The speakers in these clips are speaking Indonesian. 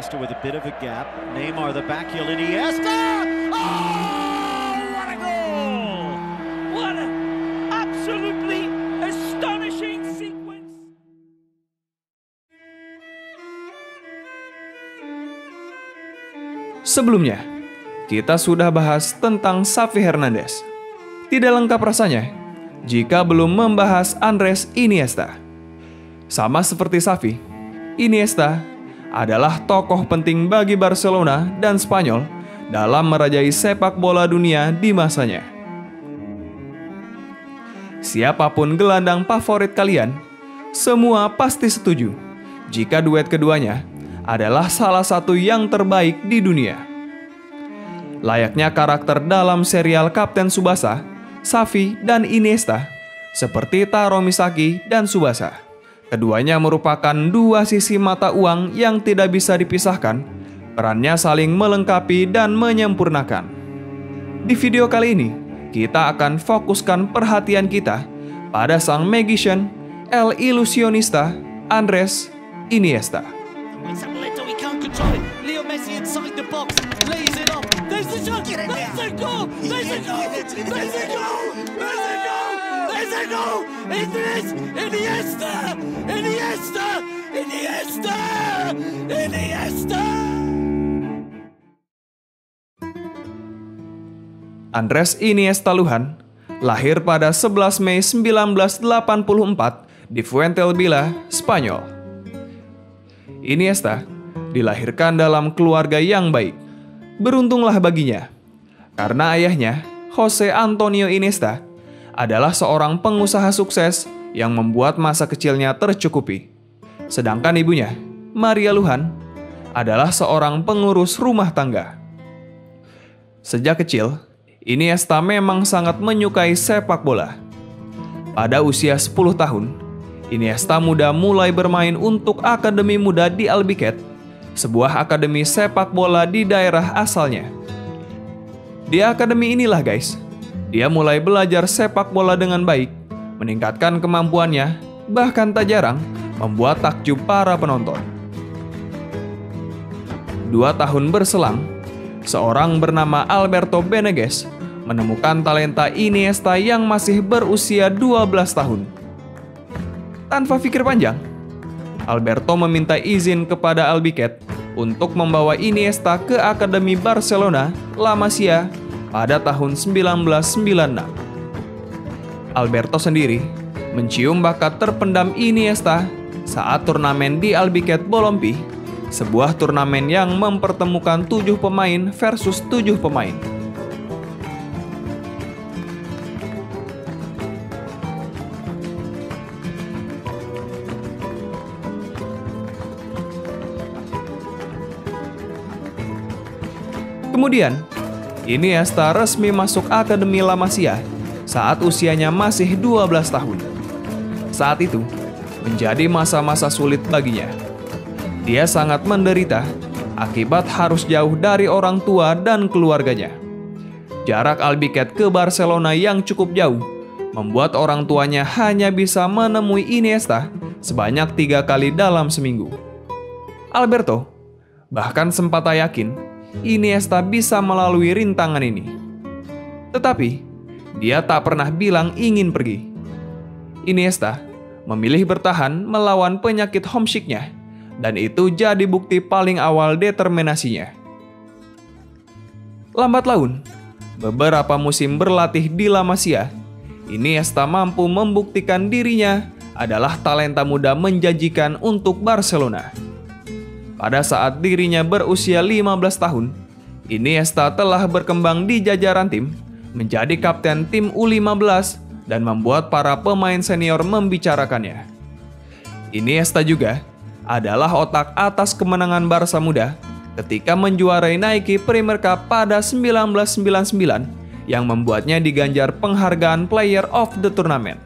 Iniesta with a bit of a gap. Neymar the back heel. Iniesta! Oh, what a goal! What an absolutely astonishing sequence. Sebelumnya, kita sudah bahas tentang Xavi Hernandez. Tidak lengkap rasanya jika belum membahas Andres Iniesta. Sama seperti Xavi, Iniesta adalah tokoh penting bagi Barcelona dan Spanyol dalam merajai sepak bola dunia di masanya. Siapapun gelandang favorit kalian, semua pasti setuju jika duet keduanya adalah salah satu yang terbaik di dunia. Layaknya karakter dalam serial Kapten Tsubasa, Xavi dan Iniesta seperti Taro Misaki dan Tsubasa. Keduanya merupakan dua sisi mata uang yang tidak bisa dipisahkan. Perannya saling melengkapi dan menyempurnakan. Di video kali ini, kita akan fokuskan perhatian kita pada sang magician, El Ilusionista, Andres Iniesta. Andres Iniesta Luhan lahir pada 11 Mei 1984 di Fuentealbilla, Spanyol. Iniesta dilahirkan dalam keluarga yang baik. Beruntunglah baginya, karena ayahnya, Jose Antonio Iniesta, adalah seorang pengusaha sukses yang membuat masa kecilnya tercukupi. Sedangkan ibunya, Maria Luhan, adalah seorang pengurus rumah tangga. Sejak kecil, Iniesta memang sangat menyukai sepak bola. Pada usia 10 tahun, Iniesta muda mulai bermain untuk Akademi Muda di Albiket, sebuah akademi sepak bola di daerah asalnya. Di akademi inilah guys, dia mulai belajar sepak bola dengan baik, meningkatkan kemampuannya, bahkan tak jarang membuat takjub para penonton. 2 tahun berselang, seorang bernama Alberto Benegues menemukan talenta Iniesta yang masih berusia 12 tahun. Tanpa pikir panjang, Alberto meminta izin kepada Albiket untuk membawa Iniesta ke Akademi Barcelona La Masia pada tahun 1996. Alberto sendiri mencium bakat terpendam Iniesta saat turnamen di Albiket Bolompi, sebuah turnamen yang mempertemukan 7 pemain versus 7 pemain. Kemudian, Iniesta resmi masuk Akademi La Masia saat usianya masih 12 tahun. Saat itu, menjadi masa-masa sulit baginya. Dia sangat menderita akibat harus jauh dari orang tua dan keluarganya. Jarak Albiket ke Barcelona yang cukup jauh membuat orang tuanya hanya bisa menemui Iniesta sebanyak 3 kali dalam seminggu. Alberto bahkan sempat tak yakin Iniesta bisa melalui rintangan ini. Tetapi, dia tak pernah bilang ingin pergi. Iniesta memilih bertahan melawan penyakit homesicknya, dan itu jadi bukti paling awal determinasinya. Lambat laun, beberapa musim berlatih di La Masia, Iniesta mampu membuktikan dirinya adalah talenta muda menjanjikan untuk Barcelona. Pada saat dirinya berusia 15 tahun, Iniesta telah berkembang di jajaran tim, menjadi kapten tim U15 dan membuat para pemain senior membicarakannya. Iniesta juga adalah otak atas kemenangan Barca muda ketika menjuarai Nike Premier Cup pada 1999 yang membuatnya diganjar penghargaan Player of the Tournament.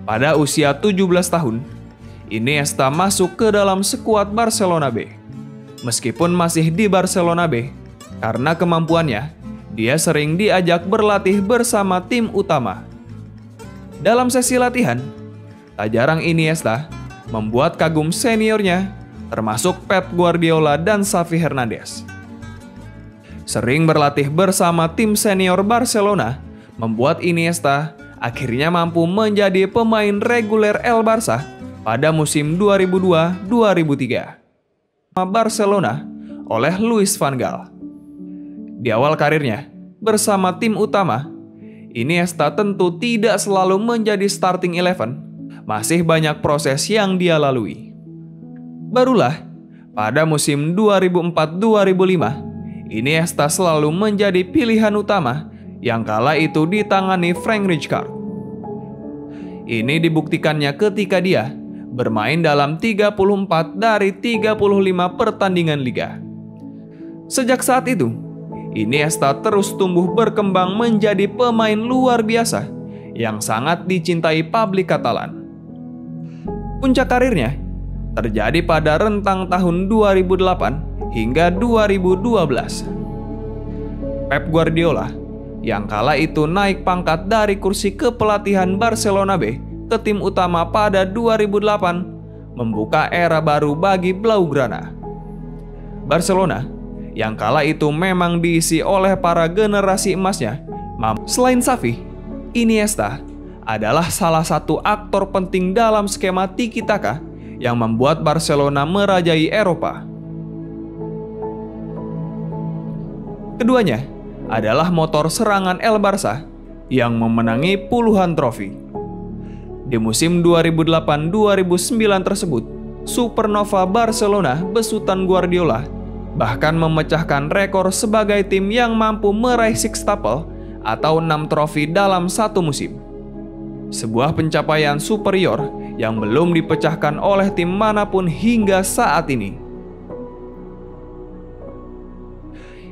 Pada usia 17 tahun, Iniesta masuk ke dalam skuad Barcelona B. Meskipun masih di Barcelona B, karena kemampuannya, dia sering diajak berlatih bersama tim utama. Dalam sesi latihan, tak jarang Iniesta membuat kagum seniornya termasuk Pep Guardiola dan Xavi Hernandez. Sering berlatih bersama tim senior Barcelona, membuat Iniesta akhirnya mampu menjadi pemain reguler El Barça pada musim 2002-2003. Barcelona oleh Louis van Gaal. Di awal karirnya, bersama tim utama, Iniesta tentu tidak selalu menjadi starting 11, masih banyak proses yang dia lalui. Barulah pada musim 2004-2005, Iniesta selalu menjadi pilihan utama yang kala itu ditangani Frank Rijkaard. Ini dibuktikannya ketika dia bermain dalam 34 dari 35 pertandingan liga. Sejak saat itu, Iniesta terus tumbuh berkembang menjadi pemain luar biasa yang sangat dicintai publik Katalan. Puncak karirnya terjadi pada rentang tahun 2008 hingga 2012. Pep Guardiola yang kala itu naik pangkat dari kursi kepelatihan Barcelona B ke tim utama pada 2008 membuka era baru bagi Blaugrana. Barcelona yang kala itu memang diisi oleh para generasi emasnya. Selain Xavi, Iniesta adalah salah satu aktor penting dalam skema tiki-taka yang membuat Barcelona merajai Eropa. Keduanya adalah motor serangan El Barça yang memenangi puluhan trofi. Di musim 2008-2009 tersebut, Supernova Barcelona besutan Guardiola bahkan memecahkan rekor sebagai tim yang mampu meraih sextuple atau 6 trofi dalam satu musim. Sebuah pencapaian superior yang belum dipecahkan oleh tim manapun hingga saat ini.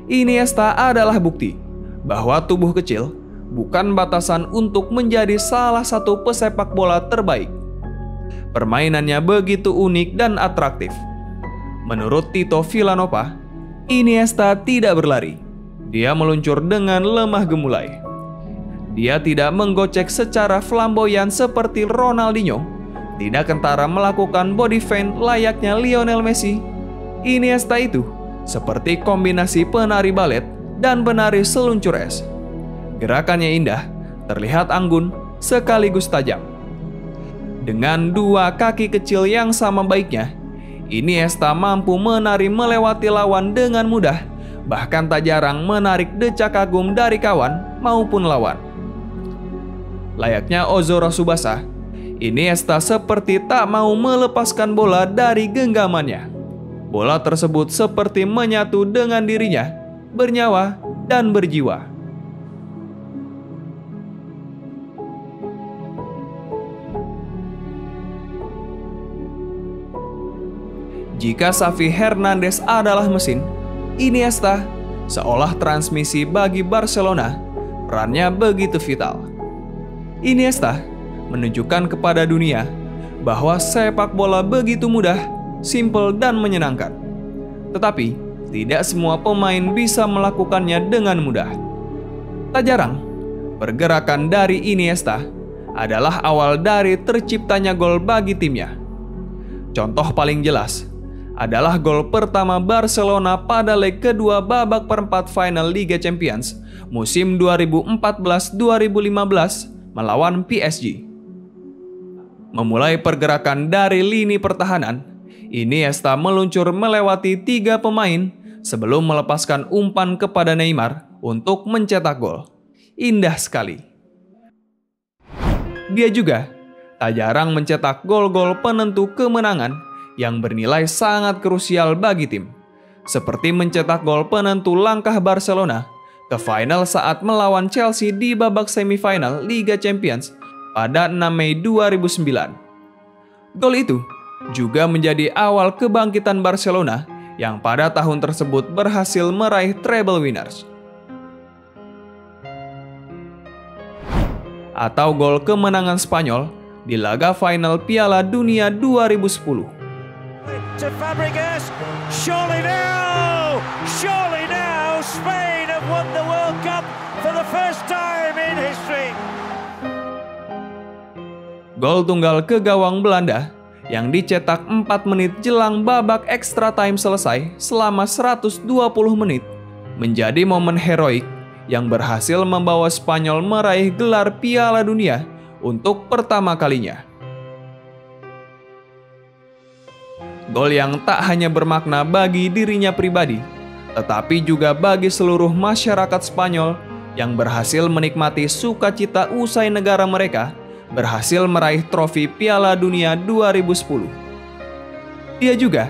Iniesta adalah bukti bahwa tubuh kecil bukan batasan untuk menjadi salah satu pesepak bola terbaik. Permainannya begitu unik dan atraktif. Menurut Tito Vilanova, Iniesta tidak berlari. Dia meluncur dengan lemah gemulai. Dia tidak menggocek secara flamboyan seperti Ronaldinho, tidak kentara melakukan body feint layaknya Lionel Messi. Iniesta itu seperti kombinasi penari balet dan penari seluncur es. Gerakannya indah, terlihat anggun, sekaligus tajam. Dengan dua kaki kecil yang sama baiknya, Iniesta mampu menari melewati lawan dengan mudah, bahkan tak jarang menarik decak kagum dari kawan maupun lawan. Layaknya Ozora Tsubasa, Iniesta seperti tak mau melepaskan bola dari genggamannya. Bola tersebut seperti menyatu dengan dirinya, bernyawa dan berjiwa. Jika Xavi Hernandez adalah mesin, Iniesta seolah transmisi bagi Barcelona. Perannya begitu vital. Iniesta menunjukkan kepada dunia bahwa sepak bola begitu mudah, simpel dan menyenangkan. Tetapi, tidak semua pemain bisa melakukannya dengan mudah. Tak jarang, pergerakan dari Iniesta adalah awal dari terciptanya gol bagi timnya. Contoh paling jelas adalah gol pertama Barcelona pada leg kedua babak perempat final Liga Champions musim 2014-2015 melawan PSG. Memulai pergerakan dari lini pertahanan, Iniesta meluncur melewati 3 pemain sebelum melepaskan umpan kepada Neymar untuk mencetak gol. Indah sekali. Dia juga tak jarang mencetak gol-gol penentu kemenangan yang bernilai sangat krusial bagi tim, seperti mencetak gol penentu langkah Barcelona ke final saat melawan Chelsea di babak semifinal Liga Champions pada 6 Mei 2009. Gol itu juga menjadi awal kebangkitan Barcelona yang pada tahun tersebut berhasil meraih treble winners. Atau gol kemenangan Spanyol di laga final Piala Dunia 2010. To Fabregas, surely now, Spain have won the World Cup for the first time in history. Gol tunggal ke gawang Belanda yang dicetak 4 menit jelang babak extra time selesai selama 120 menit menjadi momen heroik yang berhasil membawa Spanyol meraih gelar Piala Dunia untuk pertama kalinya. Gol yang tak hanya bermakna bagi dirinya pribadi, tetapi juga bagi seluruh masyarakat Spanyol yang berhasil menikmati sukacita usai negara mereka berhasil meraih trofi Piala Dunia 2010. Dia juga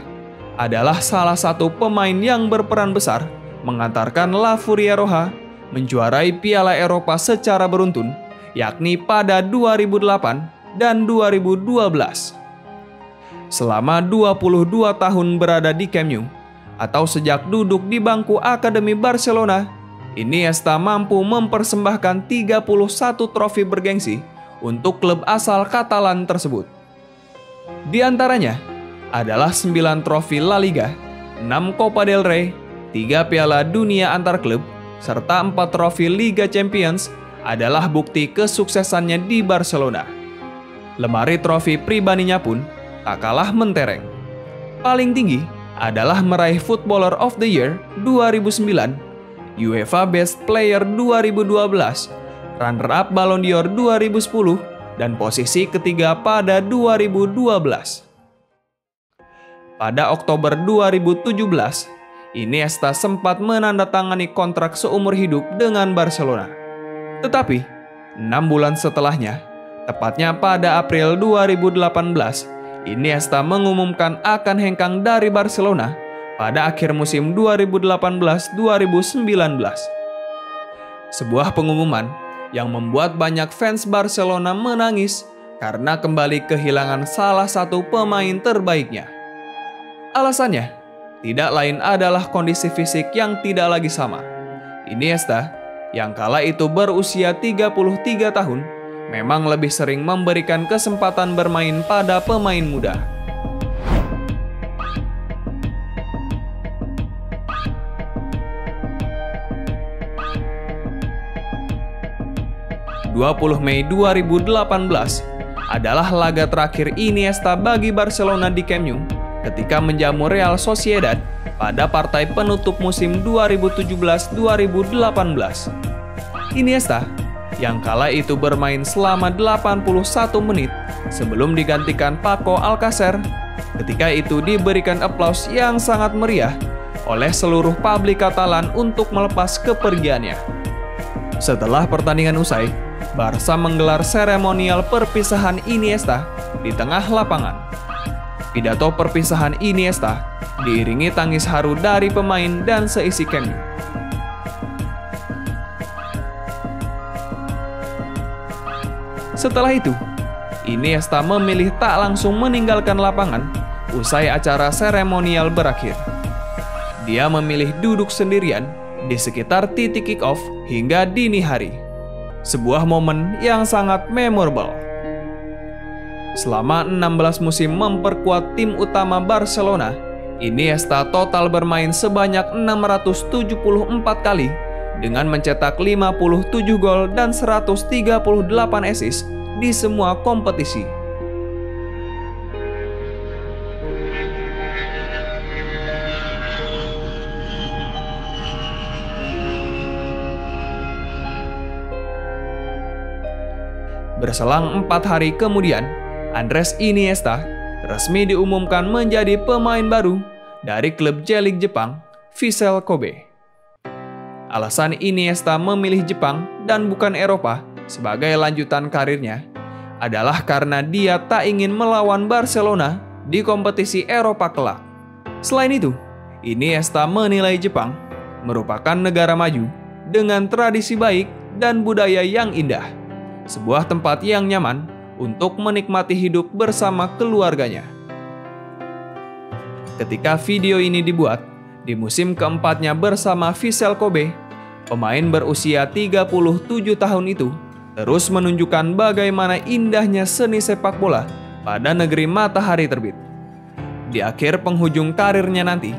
adalah salah satu pemain yang berperan besar mengantarkan La Furia Roja menjuarai Piala Eropa secara beruntun, yakni pada 2008 dan 2012. Selama 22 tahun berada di Camp Nou, atau sejak duduk di bangku Akademi Barcelona, Iniesta mampu mempersembahkan 31 trofi bergengsi untuk klub asal Katalan tersebut. Di antaranya adalah 9 trofi La Liga, 6 Copa del Rey, 3 Piala Dunia antar klub, serta 4 trofi Liga Champions adalah bukti kesuksesannya di Barcelona. Lemari trofi pribadinya pun tak kalah mentereng. Paling tinggi adalah meraih Footballer of the Year 2009, UEFA Best Player 2012, runner-up Ballon d'Or 2010, dan posisi ketiga pada 2012. Pada Oktober 2017, Iniesta sempat menandatangani kontrak seumur hidup dengan Barcelona. Tetapi, 6 bulan setelahnya, tepatnya pada April 2018, Iniesta mengumumkan akan hengkang dari Barcelona pada akhir musim 2018-2019. Sebuah pengumuman yang membuat banyak fans Barcelona menangis karena kembali kehilangan salah satu pemain terbaiknya. Alasannya tidak lain adalah kondisi fisik yang tidak lagi sama. Iniesta, yang kala itu berusia 33 tahun, memang lebih sering memberikan kesempatan bermain pada pemain muda. Mei 2018 adalah laga terakhir Iniesta bagi Barcelona di Camp Nou ketika menjamu Real Sociedad pada partai penutup musim 2017-2018. Iniesta, yang kala itu bermain selama 81 menit sebelum digantikan Paco Alcácer, ketika itu diberikan aplaus yang sangat meriah oleh seluruh publik Katalan untuk melepas kepergiannya. Setelah pertandingan usai, Barca menggelar seremonial perpisahan Iniesta di tengah lapangan. Pidato perpisahan Iniesta diiringi tangis haru dari pemain dan seisi Camp Nou. Setelah itu, Iniesta memilih tak langsung meninggalkan lapangan usai acara seremonial berakhir. Dia memilih duduk sendirian di sekitar titik kick-off hingga dini hari. Sebuah momen yang sangat memorable. Selama 16 musim memperkuat tim utama Barcelona, Iniesta total bermain sebanyak 674 kali dengan mencetak 57 gol dan 138 assist di semua kompetisi. Berselang 4 hari kemudian, Andrés Iniesta resmi diumumkan menjadi pemain baru dari klub J-League Jepang, Vissel Kobe. Alasan Iniesta memilih Jepang dan bukan Eropa sebagai lanjutan karirnya adalah karena dia tak ingin melawan Barcelona di kompetisi Eropa kelak. Selain itu, Iniesta menilai Jepang merupakan negara maju dengan tradisi baik dan budaya yang indah, sebuah tempat yang nyaman untuk menikmati hidup bersama keluarganya. Ketika video ini dibuat, di musim keempatnya bersama Vissel Kobe, pemain berusia 37 tahun itu terus menunjukkan bagaimana indahnya seni sepak bola pada negeri matahari terbit. Di akhir penghujung karirnya nanti,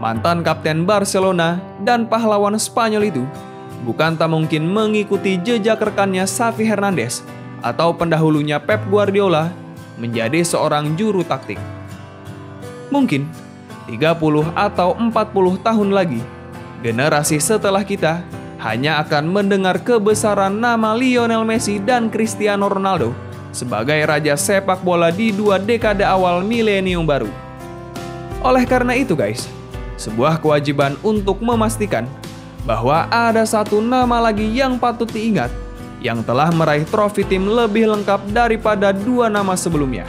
mantan kapten Barcelona dan pahlawan Spanyol itu bukan tak mungkin mengikuti jejak rekannya Xavi Hernandez atau pendahulunya Pep Guardiola menjadi seorang juru taktik. Mungkin 30 atau 40 tahun lagi, generasi setelah kita hanya akan mendengar kebesaran nama Lionel Messi dan Cristiano Ronaldo sebagai raja sepak bola di 2 dekade awal milenium baru. Oleh karena itu guys, sebuah kewajiban untuk memastikan bahwa ada satu nama lagi yang patut diingat yang telah meraih trofi tim lebih lengkap daripada 2 nama sebelumnya.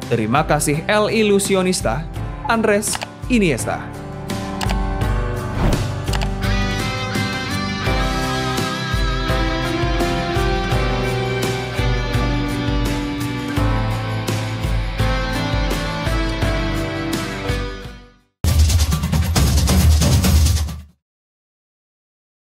Terima kasih El Ilusionista, Andres Iniesta.